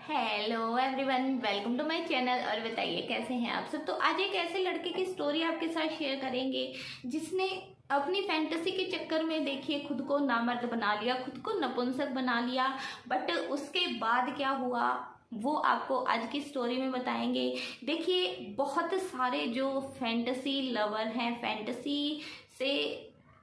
Hello everyone, welcome to my channel. और बताइए कैसे हैं आप सब। तो आज एक ऐसे लड़के की स्टोरी आपके साथ शेयर करेंगे जिसने अपनी फैंटेसी के चक्कर में देखिए खुद को नामर्द बना लिया, खुद को नपुंसक बना लिया। बट उसके बाद क्या हुआ वो आपको आज की स्टोरी में बताएंगे। देखिए बहुत सारे जो फैंटेसी लवर हैं, फैंटेसी से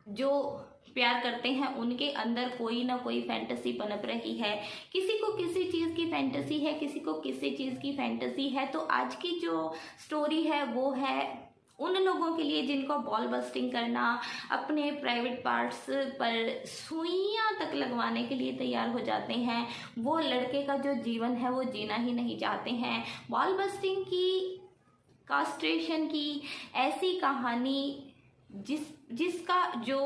जो प्यार करते हैं, उनके अंदर कोई ना कोई फैंटेसी पनप रही है। किसी को किसी चीज़ की फैंटेसी है, किसी को किसी चीज़ की फैंटेसी है। तो आज की जो स्टोरी है वो है उन लोगों के लिए जिनको बॉल बस्टिंग करना, अपने प्राइवेट पार्ट्स पर सुइयां तक लगवाने के लिए तैयार हो जाते हैं। वो लड़के का जो जीवन है वो जीना ही नहीं चाहते हैं। बॉल बस्टिंग की, कास्ट्रेशन की ऐसी कहानी जिसका जो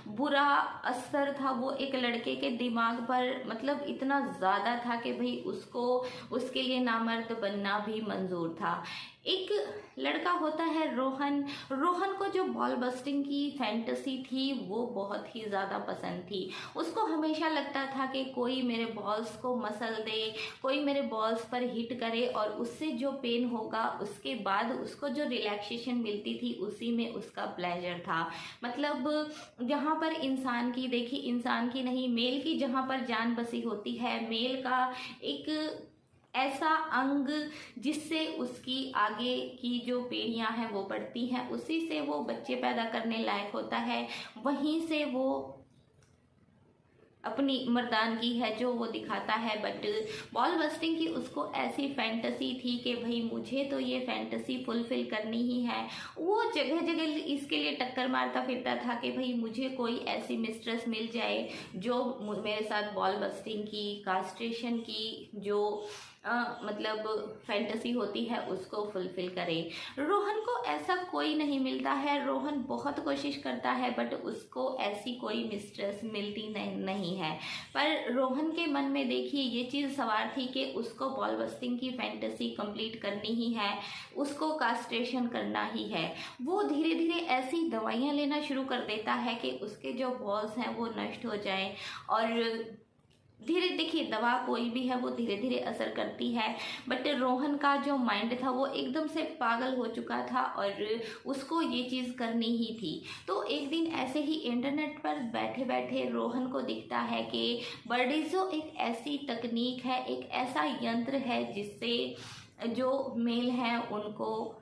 बुरा असर था वो एक लड़के के दिमाग पर मतलब इतना ज़्यादा था कि भाई उसको उसके लिए नामर्द बनना भी मंजूर था। एक लड़का होता है रोहन। रोहन को जो बॉल बस्टिंग की फैंटेसी थी वो बहुत ही ज़्यादा पसंद थी। उसको हमेशा लगता था कि कोई मेरे बॉल्स को मसल दे, कोई मेरे बॉल्स पर हिट करे और उससे जो पेन होगा उसके बाद उसको जो रिलैक्सेशन मिलती थी उसी में उसका प्लेजर था। मतलब जहाँ पर इंसान की, देखिए इंसान की नहीं, मेल की जहाँ पर जान बसी होती है, मेल का एक ऐसा अंग जिससे उसकी आगे की जो पीढ़ियां हैं वो बढ़ती हैं, उसी से वो बच्चे पैदा करने लायक होता है, वहीं से वो अपनी मर्दानगी है जो वो दिखाता है। बट बॉल बस्टिंग की उसको ऐसी फैंटेसी थी कि भाई मुझे तो ये फैंटेसी फुलफिल करनी ही है। वो जगह जगह इसके लिए टक्कर मारता फिरता था कि भाई मुझे कोई ऐसी मिस्ट्रेस मिल जाए जो मेरे साथ बॉल बस्टिंग की, कास्ट्रेशन की जो मतलब फैंटेसी होती है उसको फुलफिल करे। रोहन को ऐसा कोई नहीं मिलता है। रोहन बहुत कोशिश करता है बट उसको ऐसी कोई मिस्ट्रेस मिलती नहीं है। पर रोहन के मन में देखिए ये चीज़ सवार थी कि उसको बॉल बस्टिंग की फैंटेसी कंप्लीट करनी ही है, उसको कास्ट्रेशन करना ही है। वो धीरे धीरे ऐसी दवाइयाँ लेना शुरू कर देता है कि उसके जो बॉल्स हैं वो नष्ट हो जाएं। और धीरे देखिए दवा कोई भी है वो धीरे धीरे असर करती है। बट रोहन का जो माइंड था वो एकदम से पागल हो चुका था और उसको ये चीज़ करनी ही थी। तो एक दिन ऐसे ही इंटरनेट पर बैठे बैठे रोहन को दिखता है कि बर्डिज़ो एक ऐसी तकनीक है, एक ऐसा यंत्र है जिससे जो मेल हैं उनको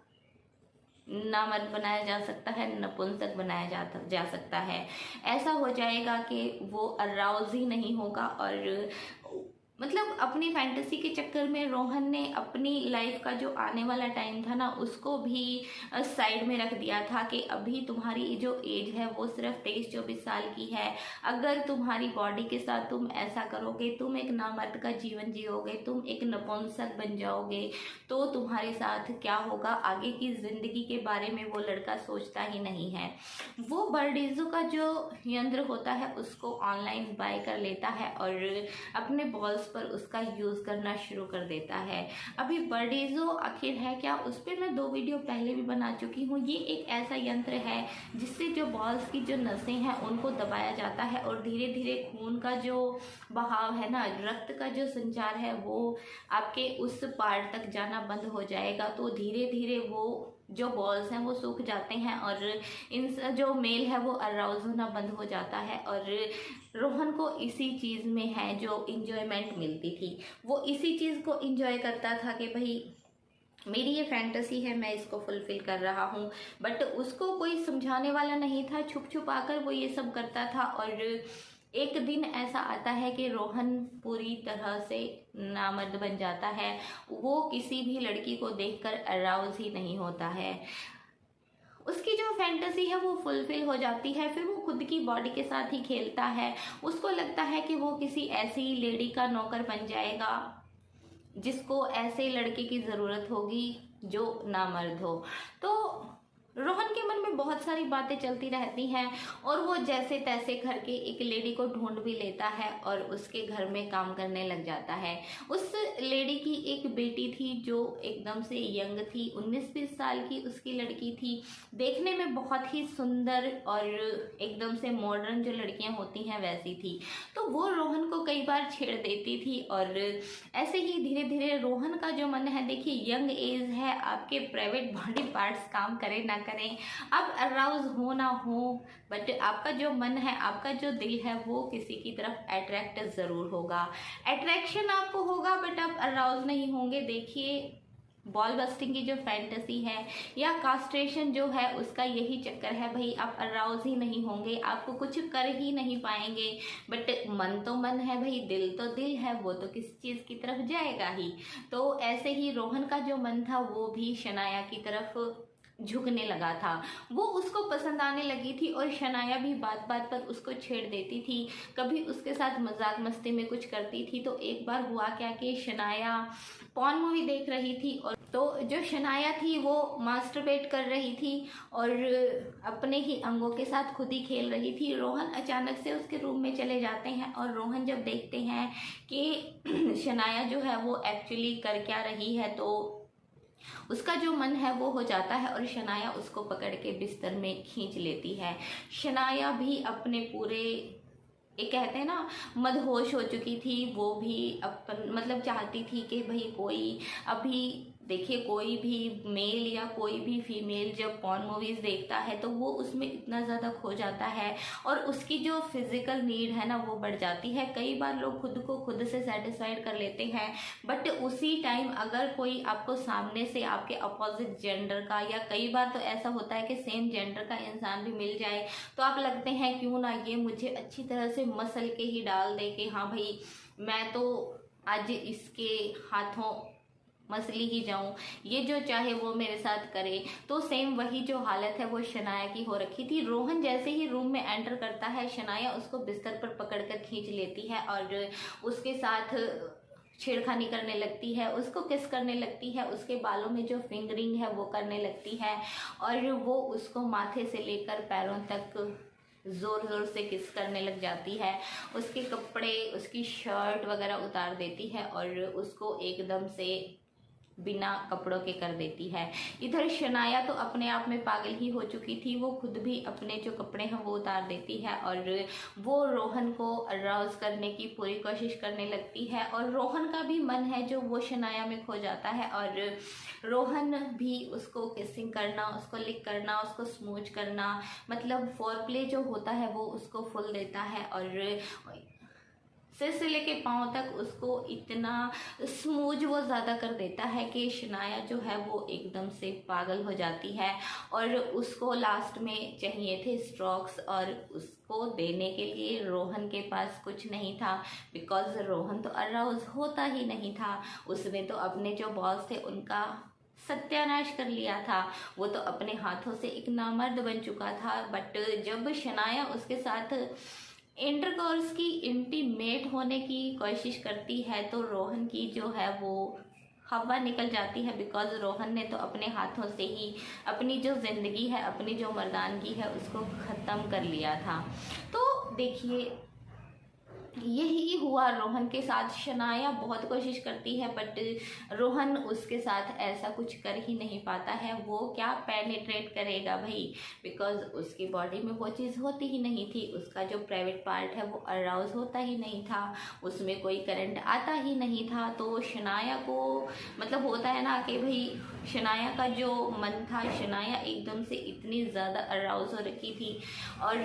नामर्द बनाया जा सकता है, नपुंसक बनाया जा सकता है। ऐसा हो जाएगा कि वो अराउज ही नहीं होगा। और मतलब अपनी फैंटेसी के चक्कर में रोहन ने अपनी लाइफ का जो आने वाला टाइम था ना उसको भी साइड में रख दिया था कि अभी तुम्हारी जो एज है वो सिर्फ 23-24 साल की है। अगर तुम्हारी बॉडी के साथ तुम ऐसा करोगे, तुम एक नामर्द का जीवन जियोगे, तुम एक नपुंसक बन जाओगे तो तुम्हारे साथ क्या होगा, आगे की जिंदगी के बारे में वो लड़का सोचता ही नहीं है। वो बर्डिज़ो का जो यंत्र होता है उसको ऑनलाइन बाय कर लेता है और अपने बॉल्स पर उसका यूज़ करना शुरू कर देता है। अभी बर्डिज़ो आखिर है क्या, उस पर मैं 2 वीडियो पहले भी बना चुकी हूँ। ये एक ऐसा यंत्र है जिससे जो बॉल्स की जो नसें हैं उनको दबाया जाता है और धीरे धीरे खून का जो बहाव है ना, रक्त का जो संचार है वो आपके उस पार्ट तक जाना बंद हो जाएगा। तो धीरे धीरे वो जो बॉल्स हैं वो सूख जाते हैं और इन जो मेल है वो अराउज होना बंद हो जाता है। और रोहन को इसी चीज़ में है जो इंजॉयमेंट मिलती थी। वो इसी चीज़ को इंजॉय करता था कि भाई मेरी ये फैंटेसी है, मैं इसको फुलफिल कर रहा हूँ। बट उसको कोई समझाने वाला नहीं था, छुप छुप आकर वो ये सब करता था। और एक दिन ऐसा आता है कि रोहन पूरी तरह से नामर्द बन जाता है। वो किसी भी लड़की को देखकर अराउज ही नहीं होता है। उसकी जो फैंटेसी है वो फुलफिल हो जाती है। फिर वो खुद की बॉडी के साथ ही खेलता है। उसको लगता है कि वो किसी ऐसी लेडी का नौकर बन जाएगा जिसको ऐसे लड़के की ज़रूरत होगी जो नामर्द हो। तो रोहन के मन में बहुत सारी बातें चलती रहती हैं और वो जैसे तैसे घर के एक लेडी को ढूंढ भी लेता है और उसके घर में काम करने लग जाता है। उस लेडी की एक बेटी थी जो एकदम से यंग थी, 19-20 साल की उसकी लड़की थी, देखने में बहुत ही सुंदर और एकदम से मॉडर्न जो लड़कियां होती हैं वैसी थी। तो वो रोहन को कई बार छेड़ देती थी और ऐसे ही धीरे धीरे रोहन का जो मन है, देखिए यंग एज है, आपके प्राइवेट बॉडी पार्ट्स काम करें ना करें, आप अराउज हो ना हो, बट आपका जो मन है, आपका जो दिल है वो किसी की तरफ अट्रैक्ट जरूर होगा। अट्रैक्शन आपको होगा बट आप अराउज नहीं होंगे। देखिए बॉल बस्टिंग की जो फैंटेसी है या कास्ट्रेशन जो है उसका यही चक्कर है भाई, आप अराउज ही नहीं होंगे, आपको कुछ कर ही नहीं पाएंगे। बट मन तो मन है भाई, दिल तो दिल है, वो तो किसी चीज़ की तरफ जाएगा ही। तो ऐसे ही रोहन का जो मन था वो भी शनाया की तरफ झुकने लगा था, वो उसको पसंद आने लगी थी और शनाया भी बात बात पर उसको छेड़ देती थी, कभी उसके साथ मजाक मस्ती में कुछ करती थी। तो एक बार हुआ क्या कि शनाया पॉर्न मूवी देख रही थी और तो जो शनाया थी वो मास्टरबेट कर रही थी और अपने ही अंगों के साथ खुद ही खेल रही थी। रोहन अचानक से उसके रूम में चले जाते हैं और रोहन जब देखते हैं कि शनाया जो है वो एक्चुअली कर क्या रही है तो उसका जो मन है वो हो जाता है और शनाया उसको पकड़ के बिस्तर में खींच लेती है। शनाया भी अपने पूरे एक कहते हैं ना मदहोश हो चुकी थी, वो भी अपन मतलब चाहती थी कि भाई कोई अभी देखिए कोई भी मेल या कोई भी फीमेल जब पॉर्न मूवीज देखता है तो वो उसमें इतना ज़्यादा खो जाता है और उसकी जो फिजिकल नीड है ना वो बढ़ जाती है। कई बार लोग खुद को खुद से सेटिस्फाइड कर लेते हैं बट उसी टाइम अगर कोई आपको सामने से आपके अपोजिट जेंडर का या कई बार तो ऐसा होता है कि सेम जेंडर का इंसान भी मिल जाए तो आप लगते हैं क्यों ना ये मुझे अच्छी तरह से मसल के ही डाल दे कि हाँ भाई मैं तो आज इसके हाथों मसली ही जाऊं, ये जो चाहे वो मेरे साथ करे। तो सेम वही जो हालत है वो शनाया की हो रखी थी। रोहन जैसे ही रूम में एंटर करता है शनाया उसको बिस्तर पर पकड़कर खींच लेती है और उसके साथ छेड़खानी करने लगती है, उसको किस करने लगती है, उसके बालों में जो फिंगरिंग है वो करने लगती है और वो उसको माथे से लेकर पैरों तक जोर जोर से किस करने लग जाती है। उसके कपड़े, उसकी शर्ट वगैरह उतार देती है और उसको एकदम से बिना कपड़ों के कर देती है। इधर शनाया तो अपने आप में पागल ही हो चुकी थी, वो खुद भी अपने जो कपड़े हैं वो उतार देती है और वो रोहन को अराउज करने की पूरी कोशिश करने लगती है और रोहन का भी मन है जो वो शनाया में खो जाता है और रोहन भी उसको किसिंग करना, उसको लिक करना, उसको स्मूच करना, मतलब फोरप्ले जो होता है वो उसको फुल देता है और सिर से लेके पाँव तक उसको इतना स्मूज वो ज़्यादा कर देता है कि शनाया जो है वो एकदम से पागल हो जाती है और उसको लास्ट में चाहिए थे स्ट्रोक्स और उसको देने के लिए रोहन के पास कुछ नहीं था बिकॉज रोहन तो अराउज होता ही नहीं था। उसने तो अपने जो बॉस थे उनका सत्यानाश कर लिया था, वो तो अपने हाथों से एक नामर्द बन चुका था। बट जब शनाया उसके साथ इंटरकोर्स की इंटीमेट होने की कोशिश करती है तो रोहन की जो है वो हवा निकल जाती है बिकॉज रोहन ने तो अपने हाथों से ही अपनी जो ज़िंदगी है, अपनी जो मर्दानगी है उसको ख़त्म कर लिया था। तो देखिए यही हुआ रोहन के साथ। शनाया बहुत कोशिश करती है बट रोहन उसके साथ ऐसा कुछ कर ही नहीं पाता है। वो क्या पेनिट्रेट करेगा भाई, बिकॉज उसकी बॉडी में वो चीज़ होती ही नहीं थी, उसका जो प्राइवेट पार्ट है वो अराउज होता ही नहीं था, उसमें कोई करंट आता ही नहीं था। तो शनाया को मतलब होता है ना कि भाई शनाया का जो मन था, शनाया एकदम से इतनी ज़्यादा अराउज हो रखी थी और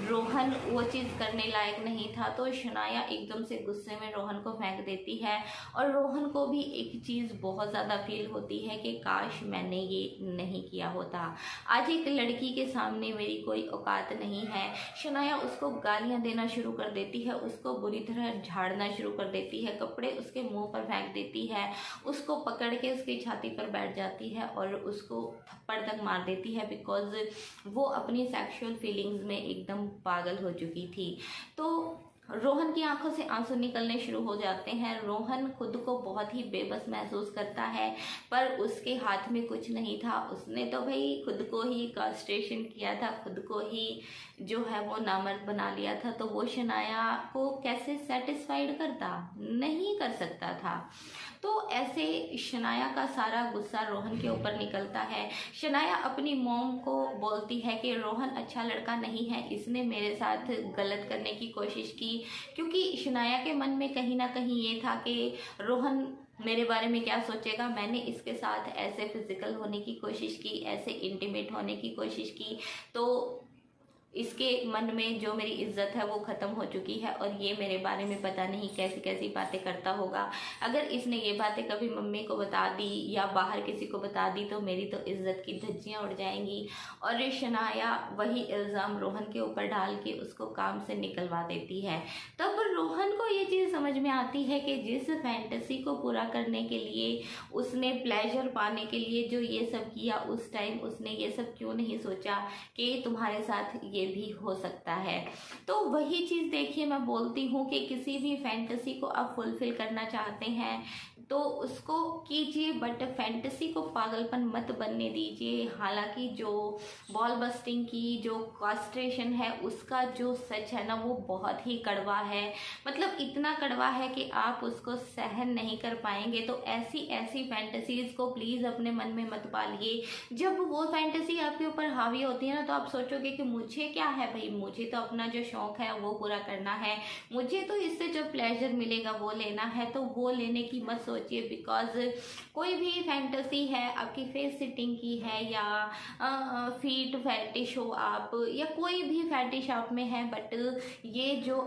रोहन वो चीज़ करने लायक नहीं था। तो शनाया एकदम से गुस्से में रोहन को फेंक देती है और रोहन को भी एक चीज़ बहुत ज़्यादा फील होती है कि काश मैंने ये नहीं किया होता, आज एक लड़की के सामने मेरी कोई औकात नहीं है। शनाया उसको गालियाँ देना शुरू कर देती है, उसको बुरी तरह झाड़ना शुरू कर देती है, कपड़े उसके मुंह पर फेंक देती है, उसको पकड़ के उसकी छाती पर बैठ जाती है और उसको थप्पड़ तक मार देती है बिकॉज वो अपनी सेक्सुअल फीलिंग्स में एकदम पागल हो चुकी थी। तो रोहन की आंखों से आंसू निकलने शुरू हो जाते हैं। रोहन खुद को बहुत ही बेबस महसूस करता है, पर उसके हाथ में कुछ नहीं था। उसने तो भाई खुद को ही कास्ट्रेशन किया था, खुद को ही जो है वो नामर्द बना लिया था। तो वो शनाया को कैसे सेटिस्फाइड करता, नहीं कर सकता था। तो ऐसे शनाया का सारा गुस्सा रोहन के ऊपर निकलता है। शनाया अपनी मॉम को बोलती है कि रोहन अच्छा लड़का नहीं है, इसने मेरे साथ गलत करने की कोशिश की। क्योंकि शनाया के मन में कहीं ना कहीं ये था कि रोहन मेरे बारे में क्या सोचेगा। मैंने इसके साथ ऐसे फिजिकल होने की कोशिश की, ऐसे इंटीमेट होने की कोशिश की, तो इसके मन में जो मेरी इज्जत है वो ख़त्म हो चुकी है और ये मेरे बारे में पता नहीं कैसी कैसी बातें करता होगा। अगर इसने ये बातें कभी मम्मी को बता दी या बाहर किसी को बता दी तो मेरी तो इज्जत की धज्जियाँ उड़ जाएंगी। और शनाया वही इल्ज़ाम रोहन के ऊपर डाल के उसको काम से निकलवा देती है। तब रोहन को ये चीज़ समझ में आती है कि जिस फैंटेसी को पूरा करने के लिए, उसने प्लेजर पाने के लिए जो ये सब किया, उस टाइम उसने ये सब क्यों नहीं सोचा कि तुम्हारे साथ ये भी हो सकता है। तो वही चीज़ देखिए, मैं बोलती हूँ कि किसी भी फैंटेसी को आप फुलफिल करना चाहते हैं तो उसको कीजिए, बट फैंटेसी को पागलपन मत बनने दीजिए। हालांकि जो बॉल बस्टिंग की जो कास्ट्रेशन है उसका जो सच है ना वो बहुत ही कड़वा है। मतलब इतना कड़वा है कि आप उसको सहन नहीं कर पाएंगे। तो ऐसी ऐसी फैंटेसीज को प्लीज़ अपने मन में मत पालिए। जब वो फैंटेसी आपके ऊपर हावी होती है ना तो आप सोचोगे कि मुझे क्या है भाई, मुझे तो अपना जो शौक है वो पूरा करना है, मुझे तो इससे जो प्लेजर मिलेगा वो लेना है, तो वो लेने की मत सोचिए। बिकॉज कोई भी फैंटेसी है, आपकी फेस सिटिंग की है या फीट फैटिश हो आप, या कोई भी फैटिश आप में है, बट ये जो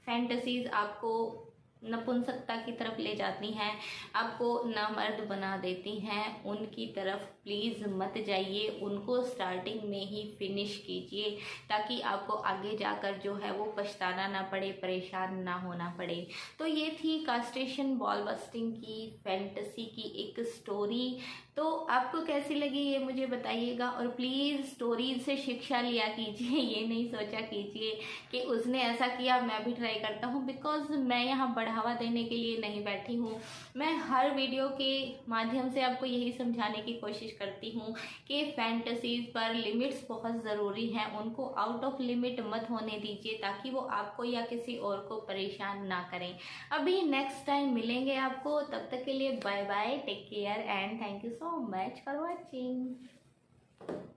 फैंटेसीज आपको नपुंसकता की तरफ ले जाती हैं, आपको नामर्द बना देती हैं, उनकी तरफ प्लीज़ मत जाइए। उनको स्टार्टिंग में ही फिनिश कीजिए ताकि आपको आगे जाकर जो है वो पछताना ना पड़े, परेशान ना होना पड़े। तो ये थी कास्ट्रेशन बॉल बस्टिंग की फैंटेसी की एक स्टोरी। तो आपको कैसी लगी ये मुझे बताइएगा, और प्लीज़ स्टोरीज से शिक्षा लिया कीजिए। ये नहीं सोचा कीजिए कि उसने ऐसा किया मैं भी ट्राई करता हूँ, बिकॉज मैं यहाँ बढ़ावा देने के लिए नहीं बैठी हूँ। मैं हर वीडियो के माध्यम से आपको यही समझाने की कोशिश करती हूँ कि फैंटेसीज पर लिमिट्स बहुत ज़रूरी हैं, उनको आउट ऑफ लिमिट मत होने दीजिए ताकि वो आपको या किसी और को परेशान ना करें। अभी नेक्स्ट टाइम मिलेंगे आपको, तब तक के लिए bye bye, take care and thank you so much for watching.